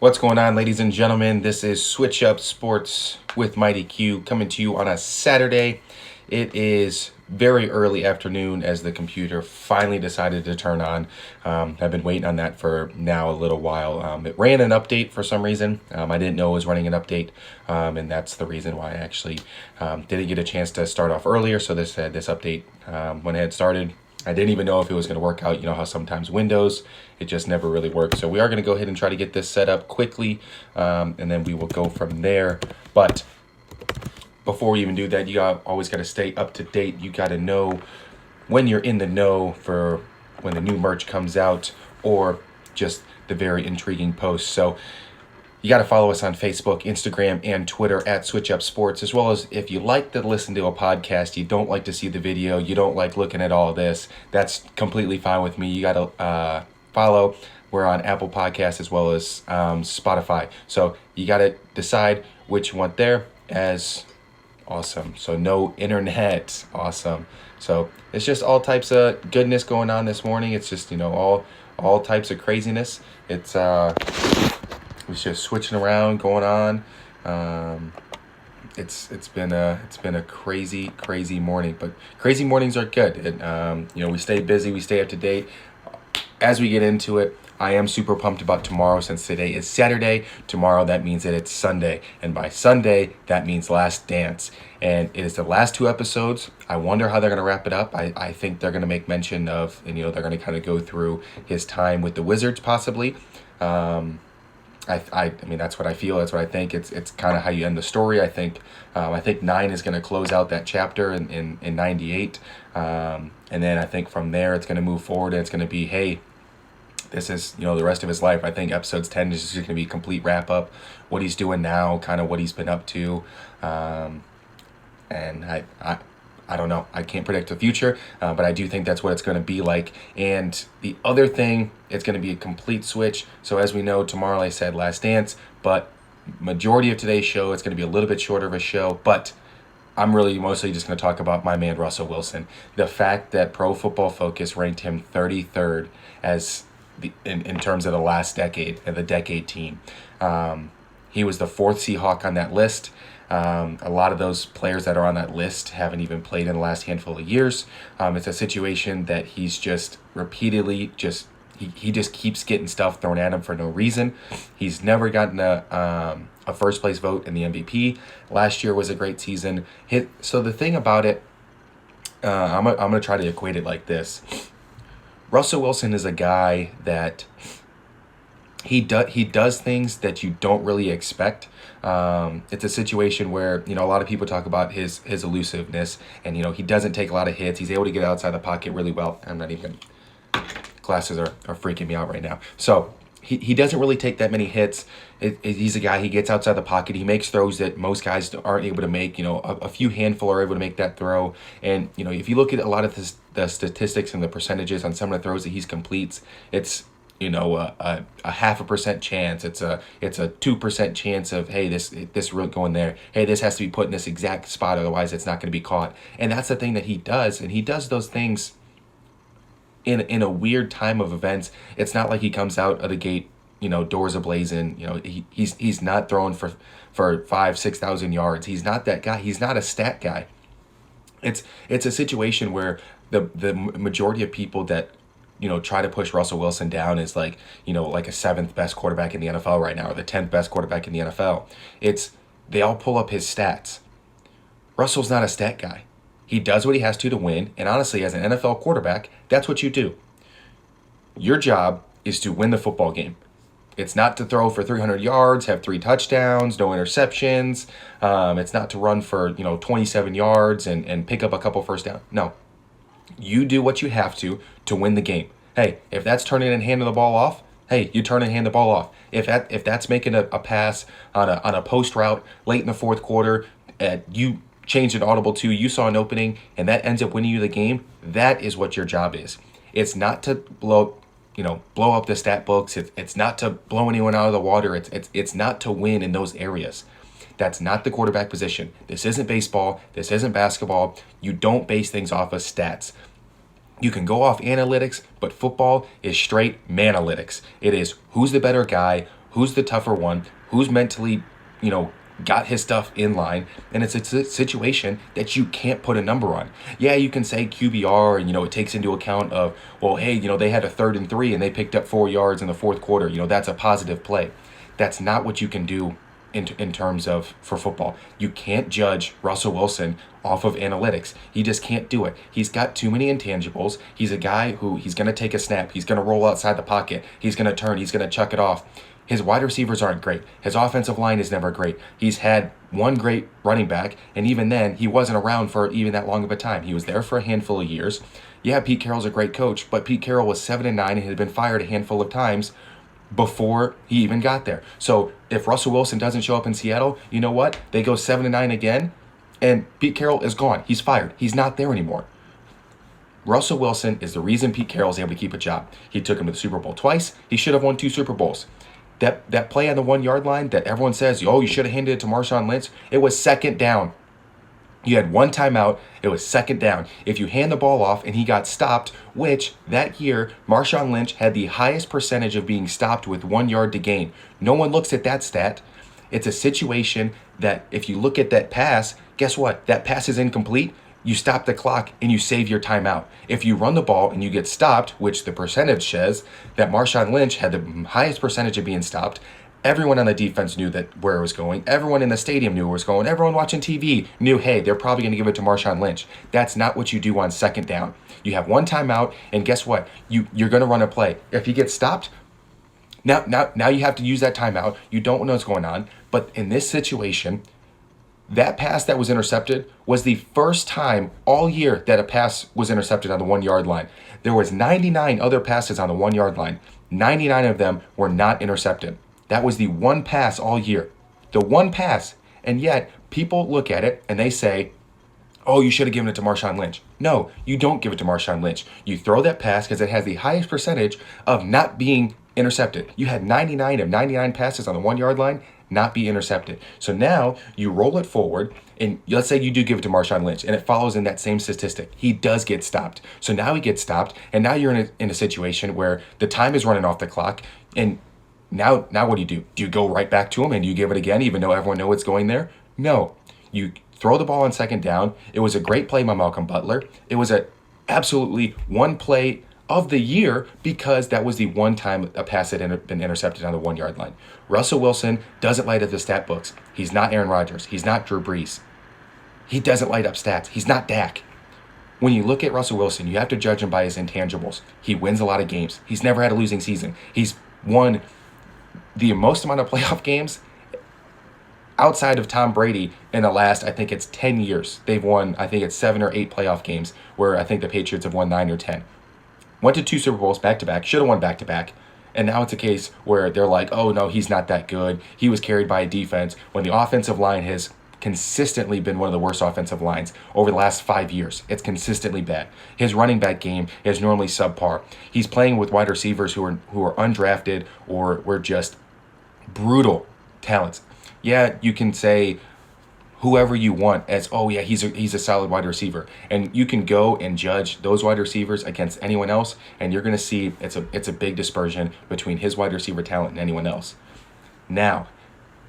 What's going on, ladies and gentlemen? This is Switch Up Sports with Mighty Q coming to you on a Saturday. It is very early afternoon as the computer finally decided to turn on. I've been waiting on that for now a little while. It ran an update for some reason. I didn't know it was running an update, and that's the reason why I actually didn't get a chance to start off earlier. So this update when it had started. I didn't even know if it was going to work out. You know how sometimes Windows, it just never really works. So we are going to go ahead and try to get this set up quickly, and then we will go from there. But before we even do that, you always got to stay up to date. You got to know when you're in the know for when the new merch comes out or just the very intriguing posts. So you got to follow us on Facebook, Instagram, and Twitter at Switch Up Sports, as well as if you like to listen to a podcast, you don't like to see the video, you don't like looking at all of this, that's completely fine with me. You got to follow. We're on Apple Podcasts as well as Spotify. So you got to decide which one there as awesome. So no internet. Awesome. So it's just all types of goodness going on this morning. It's just, all types of craziness. It's just switching around, going on. It's been a crazy morning, but crazy mornings are good. We stay busy, we stay up to date. As we get into it, I am super pumped about tomorrow since today is Saturday. Tomorrow, that means that it's Sunday. And by Sunday, that means Last Dance. And it is the last two episodes. I wonder how they're going to wrap it up. I think they're going to make mention of, and they're going to kind of go through his time with the Wizards possibly. I mean, that's what I feel. That's what I think. It's kind of how you end the story. I think 9 is going to close out that chapter in 98. And then I think from there, it's going to move forward. And it's going to be, hey, this is, the rest of his life. I think episodes 10 is just going to be a complete wrap up. What he's doing now, kind of what he's been up to. And I don't know. I can't predict the future, but I do think that's what it's going to be like. And the other thing, it's going to be a complete switch. So as we know, tomorrow I said Last Dance, but majority of today's show, it's going to be a little bit shorter of a show, but I'm really mostly just going to talk about my man, Russell Wilson. The fact that Pro Football Focus ranked him 33rd as in terms of the last decade, the decade team. He was the 4th Seahawk on that list. A lot of those players that are on that list haven't even played in the last handful of years. It's a situation that he's just repeatedly he just keeps getting stuff thrown at him for no reason. He's never gotten a first place vote in the MVP. Last year was a great season. So the thing about it, I'm gonna try to equate it like this. Russell Wilson is a guy that he does things that you don't really expect. It's a situation where, a lot of people talk about his elusiveness and, he doesn't take a lot of hits. He's able to get outside the pocket really well. Glasses are freaking me out right now. So he doesn't really take that many hits. He's a guy, he gets outside the pocket. He makes throws that most guys aren't able to make. A few handful are able to make that throw. And, if you look at a lot of the statistics and the percentages on some of the throws that he completes, it's, a 0.5% chance. It's a 2% chance of, hey, this really going there. Hey, this has to be put in this exact spot, otherwise it's not going to be caught. And that's the thing that he does. And he does those things in a weird time of events. It's not like he comes out of the gate, doors ablazing. He's not throwing for 5,000-6,000 yards. He's not that guy. He's not a stat guy. It's a situation where the majority of people that try to push Russell Wilson down is like a 7th best quarterback in the NFL right now, or the 10th best quarterback in the NFL. They all pull up his stats. Russell's not a stat guy. He does what he has to win. And honestly, as an NFL quarterback, that's what you do. Your job is to win the football game. It's not to throw for 300 yards, have 3 touchdowns, no interceptions. It's not to run for 27 yards and pick up a couple first down. No. You do what you have to win the game. Hey, if that's turning and handing the ball off, hey, you turn and hand the ball off. If that's making a pass on a post route late in the 4th quarter, you change an audible to, you saw an opening, and that ends up winning you the game, that is what your job is. It's not to blow up the stat books. It's not to blow anyone out of the water. It's not to win in those areas. That's not the quarterback position. This isn't baseball. This isn't basketball. You don't base things off of stats. You can go off analytics, but football is straight manalytics. It is who's the better guy, who's the tougher one, who's mentally, got his stuff in line, and it's a situation that you can't put a number on. Yeah, you can say QBR, and it takes into account of, well, hey, they had a 3rd and 3 and they picked up 4 yards in the fourth quarter. That's a positive play. That's not what you can do in terms of for football. You can't judge Russell Wilson off of analytics. He just can't do it. He's got too many intangibles. He's a guy who he's going to take a snap. He's going to roll outside the pocket. He's going to turn. He's going to chuck it off. His wide receivers aren't great. His offensive line is never great. He's had one great running back, and even then, he wasn't around for even that long of a time. He was there for a handful of years. Yeah, Pete Carroll's a great coach, but Pete Carroll was 7-9 and had been fired a handful of times before he even got there. So if Russell Wilson doesn't show up in Seattle, you know what? They go 7-9 again, and Pete Carroll is gone. He's fired. He's not there anymore. Russell Wilson is the reason Pete Carroll is able to keep a job. He took him to the Super Bowl twice. He should have won 2 Super Bowls. That play on the 1 yard line that everyone says, oh, you should have handed it to Marshawn Lynch. It was 2nd down. You had 1 timeout. It was 2nd down. If you hand the ball off and he got stopped, which that year, Marshawn Lynch had the highest percentage of being stopped with 1 yard to gain. No one looks at that stat. It's a situation that if you look at that pass, guess what? That pass is incomplete. You stop the clock and you save your timeout. If you run the ball and you get stopped, which the percentage says that Marshawn Lynch had the highest percentage of being stopped, everyone on the defense knew that where it was going. Everyone in the stadium knew where it was going. Everyone watching TV knew, hey, they're probably going to give it to Marshawn Lynch. That's not what you do on 2nd down. You have 1 timeout, and guess what? You're going to run a play. If you get stopped, now you have to use that timeout. You don't know what's going on. But in this situation, that pass that was intercepted was the first time all year that a pass was intercepted on the 1 yard line. There was 99 other passes on the 1 yard line. 99 of them were not intercepted. That was the one pass all year. The one pass. And yet, people look at it and they say, oh, you should have given it to Marshawn Lynch. No, you don't give it to Marshawn Lynch. You throw that pass because it has the highest percentage of not being intercepted. You had 99 of 99 passes on the 1 yard line not be intercepted. So now you roll it forward, and let's say you do give it to Marshawn Lynch, and it follows in that same statistic. He does get stopped. So now he gets stopped, and now you're in a situation where the time is running off the clock, and now what do? Do you go right back to him and you give it again, even though everyone knows it's going there? No. You throw the ball on 2nd down. It was a great play by Malcolm Butler. It was a absolutely one play of the year because that was the one time a pass had been intercepted on the 1 yard line. Russell Wilson doesn't light up the stat books. He's not Aaron Rodgers. He's not Drew Brees. He doesn't light up stats. He's not Dak. When you look at Russell Wilson, you have to judge him by his intangibles. He wins a lot of games. He's never had a losing season. He's won the most amount of playoff games outside of Tom Brady in the last, I think it's 10 years. They've won, I think it's 7 or 8 playoff games, where I think the Patriots have won 9 or 10. Went to 2 Super Bowls back-to-back, should have won back-to-back. And now it's a case where they're like, oh, no, he's not that good. He was carried by a defense when the offensive line has consistently been one of the worst offensive lines over the last 5 years. It's consistently bad. His running back game is normally subpar. He's playing with wide receivers who are undrafted or were just brutal talents. Yeah, you can say whoever you want as, oh yeah, he's a solid wide receiver, and you can go and judge those wide receivers against anyone else, and you're going to see it's a big dispersion between his wide receiver talent and anyone else. Now,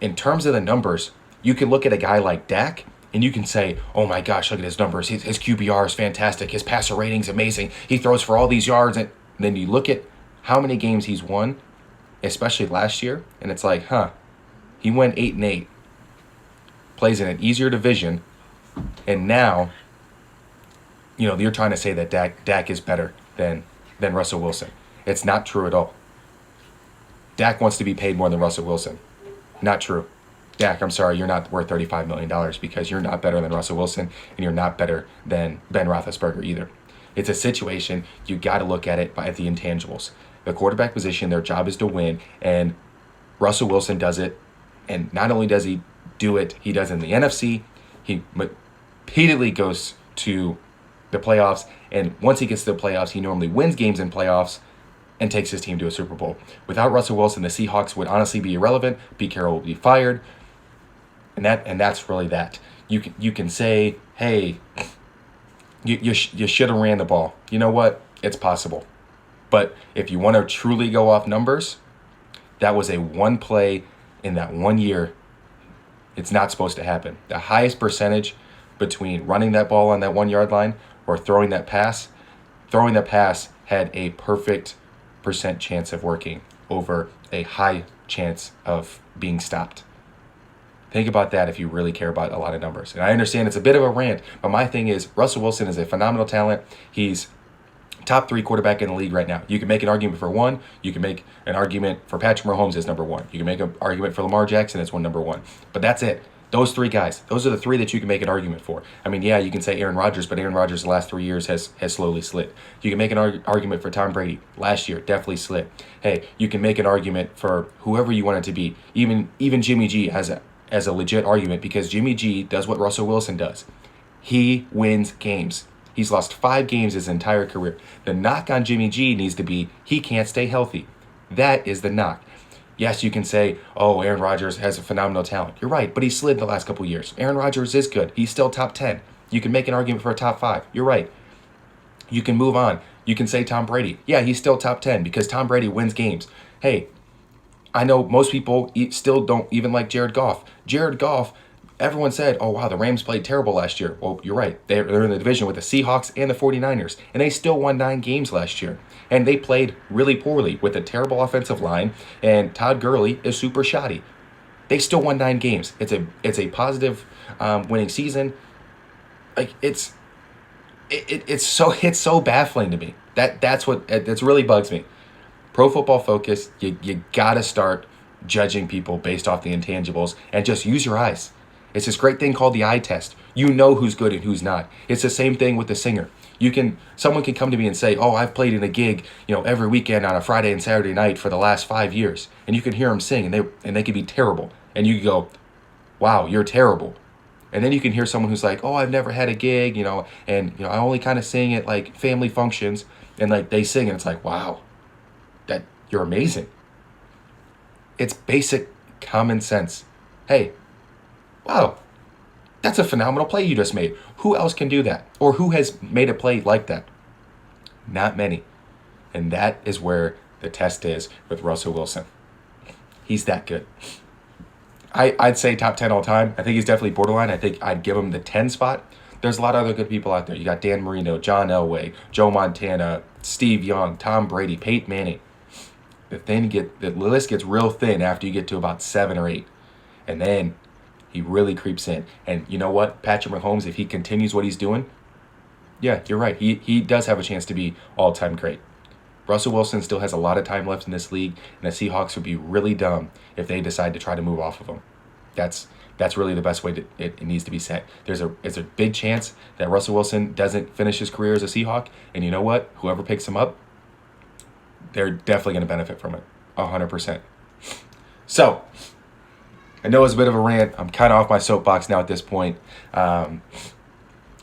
in terms of the numbers, you can look at a guy like Dak and you can say, oh my gosh, look at his numbers. His QBR is fantastic. His passer rating's amazing. He throws for all these yards. And then you look at how many games he's won, especially last year, and it's like, he went 8-8. Plays in an easier division, and now, you're trying to say that Dak is better than Russell Wilson. It's not true at all. Dak wants to be paid more than Russell Wilson. Not true. Dak, I'm sorry, you're not worth $35 million because you're not better than Russell Wilson, and you're not better than Ben Roethlisberger either. It's a situation, you got to look at it by the intangibles. The quarterback position, their job is to win, and Russell Wilson does it, and not only does he do it, he does it in the NFC. He repeatedly goes to the playoffs, and once he gets to the playoffs, he normally wins games in playoffs and takes his team to a Super Bowl. Without Russell Wilson, the Seahawks would honestly be irrelevant. Pete Carroll would be fired, and that's really that. You can say, hey, you should have ran the ball. You know what? It's possible, but if you want to truly go off numbers, That was a one play in that 1 year. It's not supposed to happen. The highest percentage between running that ball on that 1 yard line or throwing that pass had a perfect percent chance of working over a high chance of being stopped. Think about that if you really care about a lot of numbers. And I understand it's a bit of a rant, but my thing is Russell Wilson is a phenomenal talent. He's top 3 quarterback in the league right now. You can make an argument for one. You can make an argument for Patrick Mahomes as number 1. You can make an argument for Lamar Jackson as number 1. But that's it. Those 3 guys. Those are the 3 that you can make an argument for. I mean, yeah, you can say Aaron Rodgers, but Aaron Rodgers the last 3 years has slowly slid. You can make an argument for Tom Brady. Last year, definitely slid. Hey, you can make an argument for whoever you want it to be. Even Jimmy G as a legit argument, because Jimmy G does what Russell Wilson does. He wins games. He's lost 5 games his entire career. The knock on Jimmy G needs to be he can't stay healthy. That is the knock. Yes, you can say, oh, Aaron Rodgers has a phenomenal talent. You're right, but he slid the last couple years. Aaron Rodgers is good. He's still top 10. You can make an argument for a top 5. You're right. You can move on. You can say Tom Brady. Yeah, he's still top 10 because Tom Brady wins games. Hey, I know most people still don't even like Jared Goff. Jared Goff, everyone said, oh, wow, the Rams played terrible last year. Well, you're right. They're in the division with the Seahawks and the 49ers, and they still won 9 games last year. And they played really poorly with a terrible offensive line, and Todd Gurley is super shoddy. They still won 9 games. It's a positive winning season. Like it's so baffling to me. That's really bugs me. Pro Football Focus, you gotta start judging people based off the intangibles and just use your eyes. It's this great thing called the eye test. You know who's good and who's not. It's the same thing with the singer. Someone can come to me and say, oh, I've played in a gig, every weekend on a Friday and Saturday night for the last 5 years. And you can hear them sing and they can be terrible. And you go, wow, you're terrible. And then you can hear someone who's like, oh, I've never had a gig, and I only kind of sing at like family functions, and like they sing and it's like, wow, that you're amazing. It's basic common sense. Hey, wow, that's a phenomenal play you just made. Who else can do that? Or who has made a play like that? Not many. And that is where the test is with Russell Wilson. He's that good. I'd say top 10 all time. I think he's definitely borderline. I think I'd give him the 10 spot. There's a lot of other good people out there. You got Dan Marino, John Elway, Joe Montana, Steve Young, Tom Brady, Peyton Manning. The list gets real thin after you get to about 7 or 8. And then he really creeps in. And you know what? Patrick Mahomes, if he continues what he's doing, yeah, you're right. He does have a chance to be all-time great. Russell Wilson still has a lot of time left in this league, and the Seahawks would be really dumb if they decide to try to move off of him. That's really the best way it needs to be set. There's a big chance that Russell Wilson doesn't finish his career as a Seahawk, and you know what? Whoever picks him up, they're definitely going to benefit from it, 100%. So, I know it's a bit of a rant. I'm kind of off my soapbox now at this point.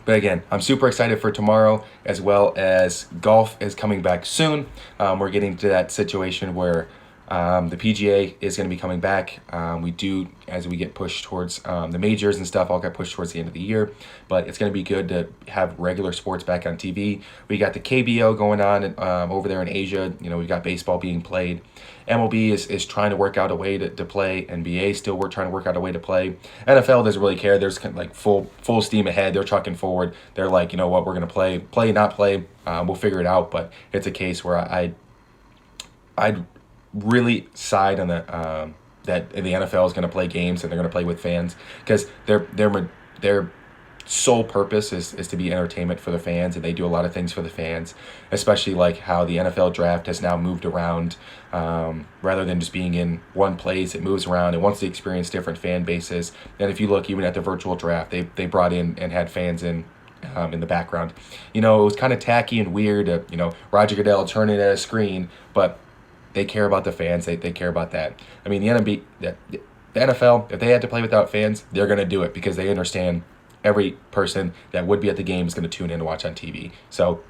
But again, I'm super excited for tomorrow, as well as golf is coming back soon. We're getting to that situation where the PGA is going to be coming back. We do, as we get pushed towards the majors and stuff, all get pushed towards the end of the year. But it's going to be good to have regular sports back on TV. We got the KBO going on over there in Asia. We've got baseball being played. MLB is trying to work out a way to play. NBA still we're trying to work out a way to play. NFL doesn't really care. There's kind of like full steam ahead. They're trucking forward. They're like, you know what, we're going to play, not play. We'll figure it out. But it's a case where I'd really side on that the NFL is going to play games and they're going to play with fans, because their sole purpose is to be entertainment for the fans, and they do a lot of things for the fans, especially like how the NFL draft has now moved around. Rather than just being in one place, it moves around. It wants to experience different fan bases. And if you look even at the virtual draft, they brought in and had fans in the background. It was kind of tacky and weird, Roger Goodell turning at a screen, but they care about the fans. They care about that. I mean, the NFL, if they had to play without fans, they're going to do it because they understand every person that would be at the game is going to tune in to watch on TV. So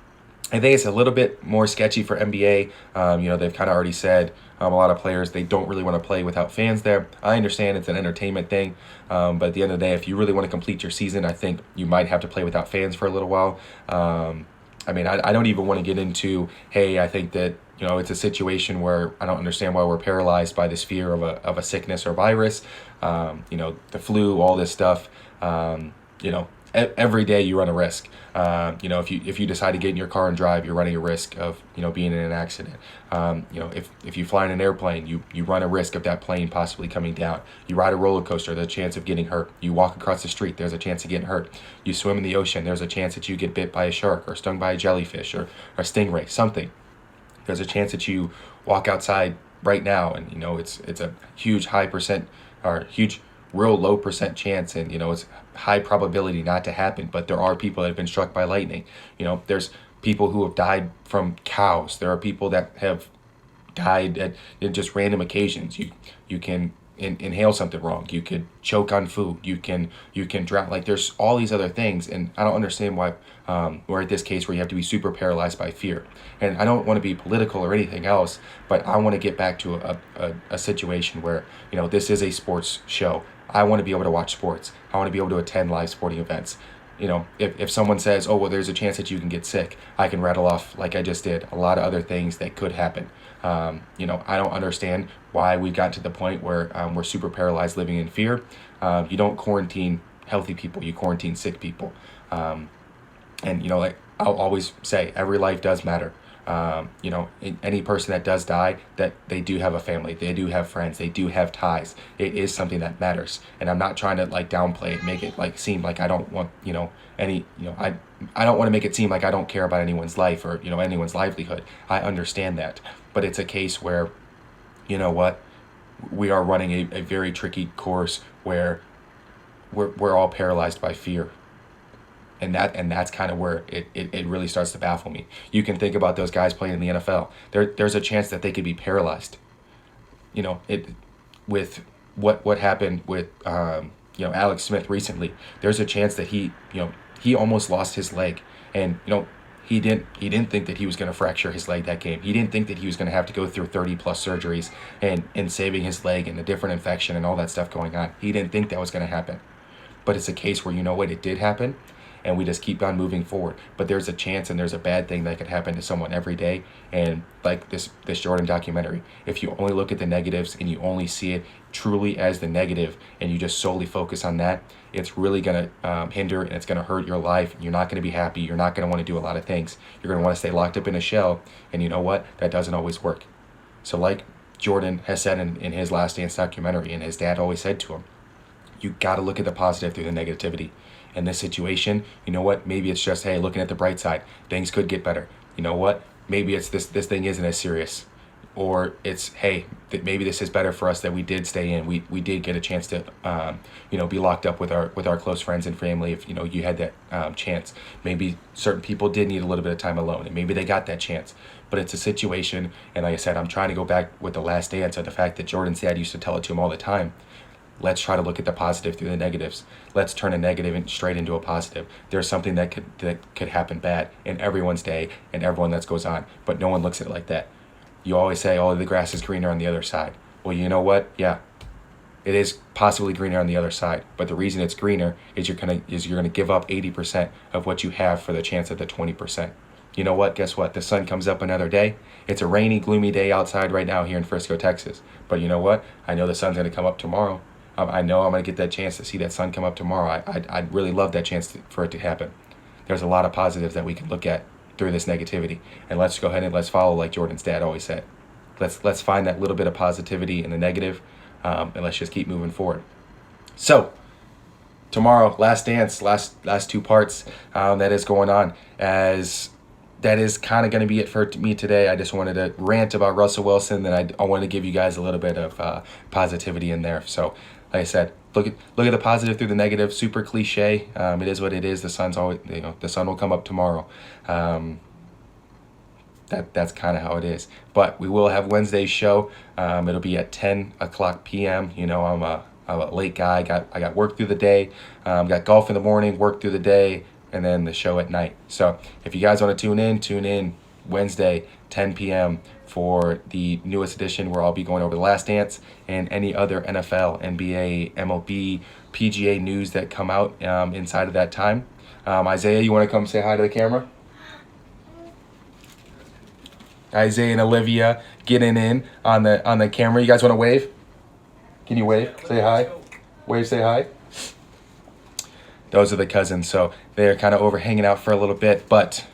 I think it's a little bit more sketchy for NBA. They've kind of already said a lot of players, they don't really want to play without fans there. I understand it's an entertainment thing, but at the end of the day, if you really want to complete your season, I think you might have to play without fans for a little while. I don't even want to get into, hey, I think that, it's a situation where I don't understand why we're paralyzed by this fear of a sickness or virus. The flu, all this stuff. Every day you run a risk. If you decide to get in your car and drive, you're running a risk of being in an accident. If you fly in an airplane, you run a risk of that plane possibly coming down. You ride a roller coaster, there's a chance of getting hurt. You walk across the street, there's a chance of getting hurt. You swim in the ocean, there's a chance that you get bit by a shark or stung by a jellyfish or a stingray, something. There's a chance that you walk outside right now and it's a huge high percent or huge real low percent chance, and it's high probability not to happen, but there are people that have been struck by lightning. There's people who have died from cows. There are people that have died at just random occasions. You can inhale something wrong. You could choke on food. You can drown. Like, there's all these other things, and I don't understand why we're at this case where you have to be super paralyzed by fear. And I don't want to be political or anything else, but I want to get back to a situation where this is a sports show. I want to be able to watch sports. I want to be able to attend live sporting events. If someone says, oh, well, there's a chance that you can get sick, I can rattle off, like I just did, a lot of other things that could happen. I don't understand why we've got to the point where we're super paralyzed living in fear. You don't quarantine healthy people, you quarantine sick people. Like I'll always say, every life does matter. Any person that does die, that they do have a family, they do have friends, they do have ties. It is something that matters, and I'm not trying to like downplay it, make it like seem like I don't want I don't want to make it seem like I don't care about anyone's life or anyone's livelihood. I understand that, but it's a case where we are running a very tricky course where we're all paralyzed by fear. And that's kind of where it really starts to baffle me. You can think about those guys playing in the NFL. There's a chance that they could be paralyzed. With what happened with Alex Smith recently. There's a chance that he almost lost his leg, and he didn't think that he was going to fracture his leg that game. He didn't think that he was going to have to go through 30 plus surgeries and saving his leg and a different infection and all that stuff going on. He didn't think that was going to happen. But it's a case where it did happen. And we just keep on moving forward. But there's a chance and there's a bad thing that could happen to someone every day. And like this Jordan documentary, if you only look at the negatives and you only see it truly as the negative and you just solely focus on that, it's really going to hinder and it's going to hurt your life. You're not going to be happy. You're not going to want to do a lot of things. You're going to want to stay locked up in a shell. And you know what? That doesn't always work. So like Jordan has said in his Last Dance documentary, and his dad always said to him, you got to look at the positive through the negativity. In this situation, maybe it's just, hey, looking at the bright side, things could get better. Maybe it's this thing isn't as serious. Or it's, hey, maybe this is better for us that we did stay in. We did get a chance to be locked up with our close friends and family if you had that chance. Maybe certain people did need a little bit of time alone, and maybe they got that chance. But it's a situation, and like I said, I'm trying to go back with the Last Dance of the fact that Jordan's dad used to tell it to him all the time. Let's try to look at the positive through the negatives. Let's turn a negative straight into a positive. There's something that could happen bad in everyone's day and everyone that goes on, but no one looks at it like that. You always say, oh, the grass is greener on the other side. Well, you know what? Yeah, it is possibly greener on the other side, but the reason it's greener is you're gonna give up 80% of what you have for the chance of the 20%. You know what? Guess what? The sun comes up another day. It's a rainy, gloomy day outside right now here in Frisco, Texas. But you know what? I know the sun's gonna come up tomorrow. I know I'm going to get that chance to see that sun come up tomorrow. I'd really love that chance for it to happen. There's a lot of positives that we can look at through this negativity. And let's go ahead and let's follow like Jordan's dad always said. Let's find that little bit of positivity in the negative, and let's just keep moving forward. So, tomorrow, Last Dance, last two parts that is going on. As that is kind of going to be it for me today. I just wanted to rant about Russell Wilson, and I wanted to give you guys a little bit of positivity in there. So, like I said, look at the positive through the negative. Super cliche. It is what it is. The sun's always, the sun will come up tomorrow. That's kind of how it is. But we will have Wednesday's show. It'll be at 10 o'clock p.m. I'm a late guy. I got work through the day. Got golf in the morning, work through the day, and then the show at night. So if you guys want to tune in Wednesday, 10 p.m. for the newest edition where I'll be going over the Last Dance and any other NFL, NBA, MLB, PGA news that come out inside of that time. Isaiah, you want to come say hi to the camera? Isaiah and Olivia getting in on the camera. You guys want to wave? Can you wave? Say hi. Wave, say hi. Those are the cousins, so they're kind of over hanging out for a little bit. But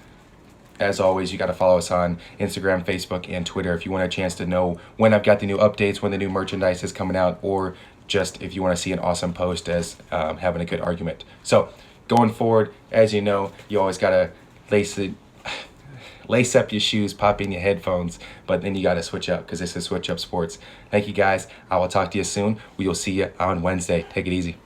as always, you got to follow us on Instagram, Facebook, and Twitter if you want a chance to know when I've got the new updates, when the new merchandise is coming out, or just if you want to see an awesome post as having a good argument. So going forward, as you know, you always got to lace up your shoes, pop in your headphones, but then you got to switch up because this is Switch Up Sports. Thank you guys. I will talk to you soon. We will see you on Wednesday. Take it easy.